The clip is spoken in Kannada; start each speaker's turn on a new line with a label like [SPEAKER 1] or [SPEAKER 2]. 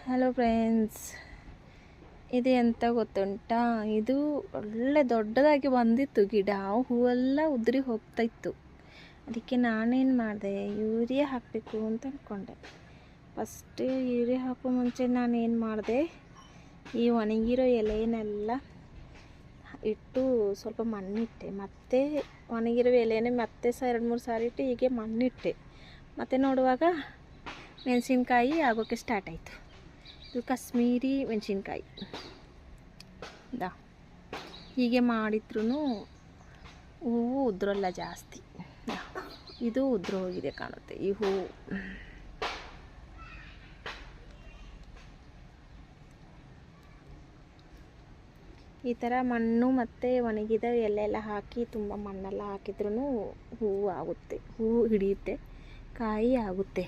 [SPEAKER 1] ಹಲೋ ಫ್ರೆಂಡ್ಸ್, ಇದು ಎಂತ ಗೊತ್ತುಂಟಾ? ಇದು ಒಳ್ಳೆ ದೊಡ್ಡದಾಗಿ ಬಂದಿತ್ತು ಗಿಡ, ಹೂವೆಲ್ಲ ಉದುರಿ ಹೋಗ್ತಾಯಿತ್ತು. ಅದಕ್ಕೆ ನಾನೇನು ಮಾಡಿದೆ, ಯೂರಿಯಾ ಹಾಕಬೇಕು ಅಂತ ಅಂದ್ಕೊಂಡೆ. ಫಸ್ಟ್ ಯೂರಿಯಾ ಹಾಕೋ ಮುಂಚೆ ನಾನೇನು ಮಾಡಿದೆ, ಈ ಒಣಗಿರೋ ಎಲೆನೆಲ್ಲ ಇಟ್ಟು ಸ್ವಲ್ಪ ಮಣ್ಣಿಟ್ಟೆ. ಮತ್ತೆ ಒಣಗಿರೋ ಎಲೆನೇ ಮತ್ತೆ 2-3 ಸಾರಿ ಇಟ್ಟು ಹೀಗೆ ಮಣ್ಣಿಟ್ಟೆ. ಮತ್ತೆ ನೋಡುವಾಗ ಮೆಣಸಿನ್ಕಾಯಿ ಆಗೋಕ್ಕೆ ಸ್ಟಾರ್ಟ್ ಆಯಿತು. ಇದು ಕಾಶ್ಮೀರಿ ಮೆಣಸಿನ್ಕಾಯಿ ಹೀಗೆ ಮಾಡಿದ್ರೂ ಹೂವು ಉದ್ರಲ್ಲ ಜಾಸ್ತಿ. ಇದು ಉದುರು ಹೋಗಿದೆ ಕಾಣುತ್ತೆ ಈ ಹೂವು. ಈ ಥರ ಮಣ್ಣು ಮತ್ತು ಒಣಗಿದ ಎಲೆ ಹಾಕಿ ತುಂಬ ಮಣ್ಣೆಲ್ಲ ಹಾಕಿದ್ರೂ ಹೂವು ಆಗುತ್ತೆ, ಹೂವು ಹಿಡಿಯುತ್ತೆ, ಕಾಯಿ ಆಗುತ್ತೆ.